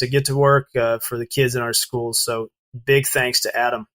to get to work for the kids in our schools. So big thanks to Adam.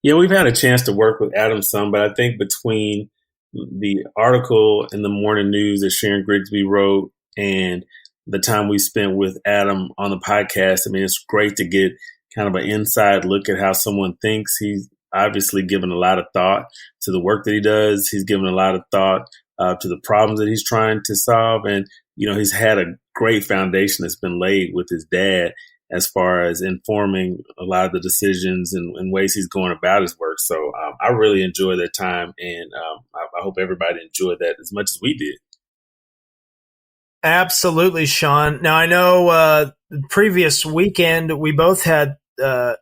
Yeah, we've had a chance to work with Adam some, but I think between the article in the morning news that Sharon Grigsby wrote and the time we spent with Adam on the podcast, I mean, it's great to get kind of an inside look at how someone thinks. He's obviously given a lot of thought to the work that he does. He's given a lot of thought to the problems that he's trying to solve. And, you know, he's had a great foundation that's been laid with his dad as far as informing a lot of the decisions and ways he's going about his work. So I really enjoyed that time, and I hope everybody enjoyed that as much as we did. Absolutely, Shawn. Now, I know the previous weekend we both had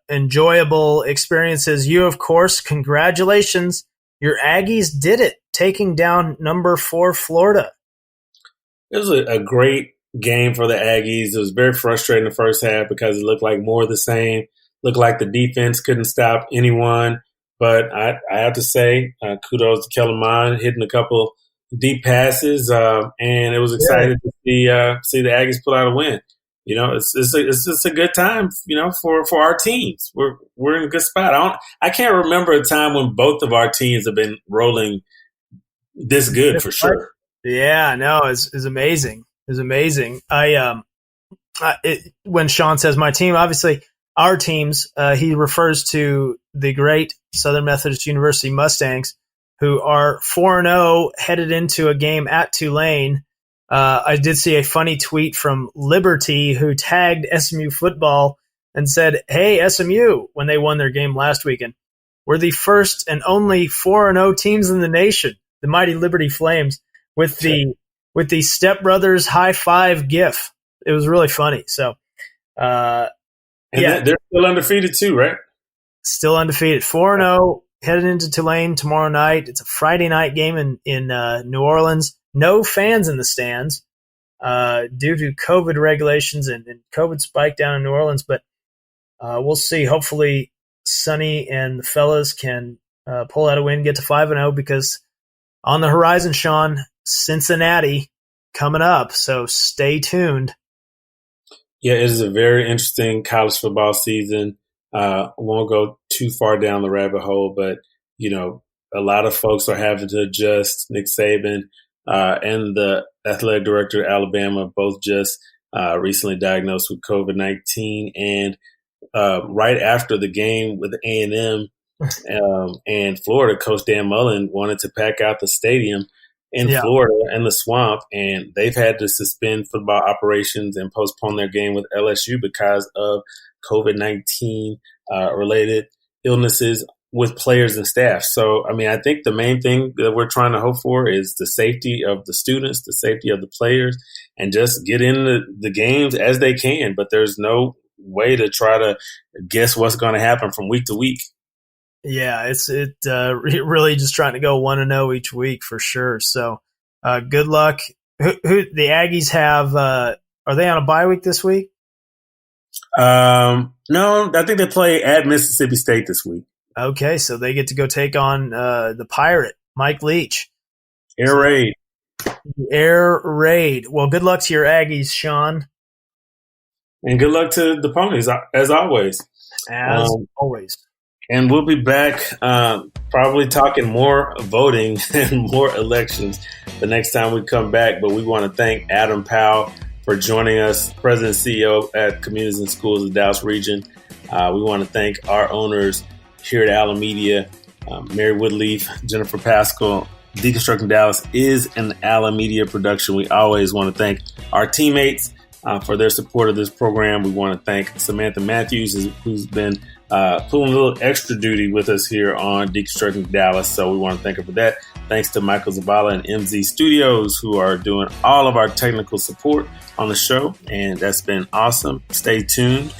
enjoyable experiences. You, of course, congratulations. Your Aggies did it, taking down number 4 Florida. It was a great game for the Aggies. It was very frustrating the first half because it looked like more of the same. Looked like the defense couldn't stop anyone. But I have to say, kudos to Kellen Mond hitting a couple deep passes, and it was exciting to see the Aggies pull out a win. You know, it's just a good time, you know, for our teams. We're in a good spot. I can't remember a time when both of our teams have been rolling this good for sure. Yeah, no, it's amazing. It's amazing. When Shawn says my team, obviously our teams, he refers to the great Southern Methodist University Mustangs, who are 4-0 headed into a game at Tulane. I did see a funny tweet from Liberty, who tagged SMU football and said, "Hey, SMU," when they won their game last weekend, "we're the first and only 4-0 teams in the nation, the mighty Liberty Flames," with the Step Brothers high five gif. It was really funny. So, they're still undefeated too, right? Still undefeated, 4-0, headed into Tulane tomorrow night. It's a Friday night game in New Orleans. No fans in the stands due to COVID regulations and COVID spike down in New Orleans. But we'll see. Hopefully, Sonny and the fellas can pull out a win, get to 5-0, because on the horizon, Shawn, Cincinnati coming up. So stay tuned. Yeah, it is a very interesting college football season. Won't go too far down the rabbit hole, but, you know, a lot of folks are having to adjust. Nick Saban and the athletic director of Alabama both just recently diagnosed with COVID-19. And right after the game with A&M and Florida, Coach Dan Mullen wanted to pack out the stadium in Florida and the Swamp, and they've had to suspend football operations and postpone their game with LSU because of COVID-19 related illnesses with players and staff. So, I mean, I think the main thing that we're trying to hope for is the safety of the students, the safety of the players, and just get into the games as they can. But there's no way to try to guess what's going to happen from week to week. Yeah, it's really just trying to go 1-0 each week for sure. So good luck. Who the Aggies have? Are they on a bye week this week? No, I think they play at Mississippi State this week. Okay, so they get to go take on the Pirate, Mike Leach. Air Raid. Air Raid. Well, good luck to your Aggies, Shawn. And good luck to the Ponies, as always. As always. And we'll be back probably talking more voting and more elections the next time we come back. But we want to thank Adam Powell for joining us, President and CEO at Communities and Schools of the Dallas region. We want to thank our owners here at Allen Media, Mary Woodleaf, Jennifer Pascal. Deconstructing Dallas is an Allen Media production. We always want to thank our teammates for their support of this program. We want to thank Samantha Matthews, who's been pulling a little extra duty with us here on Deconstructing Dallas. So we want to thank her for that. Thanks to Michael Zavala and MZ Studios, who are doing all of our technical support on the show. And that's been awesome. Stay tuned.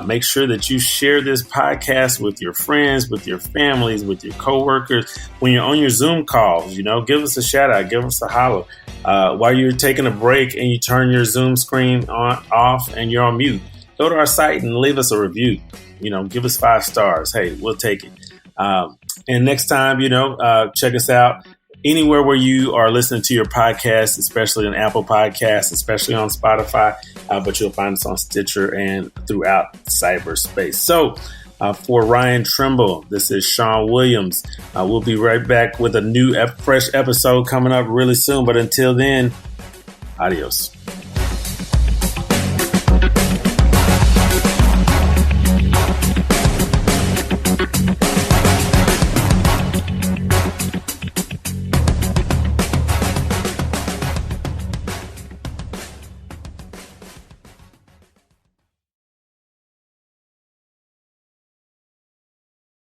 Make sure that you share this podcast with your friends, with your families, with your coworkers. When you're on your Zoom calls, you know, give us a shout out, give us a holler. While you're taking a break and you turn your Zoom screen off and you're on mute, go to our site and leave us a review. You know, give us 5 stars. Hey, we'll take it. And next time, you know, check us out. anywhere where you are listening to your podcast, especially on Apple Podcasts, especially on Spotify, but you'll find us on Stitcher and throughout cyberspace. So for Ryan Trimble, this is Shawn Williams. We'll be right back with a new fresh episode coming up really soon. But until then, adios.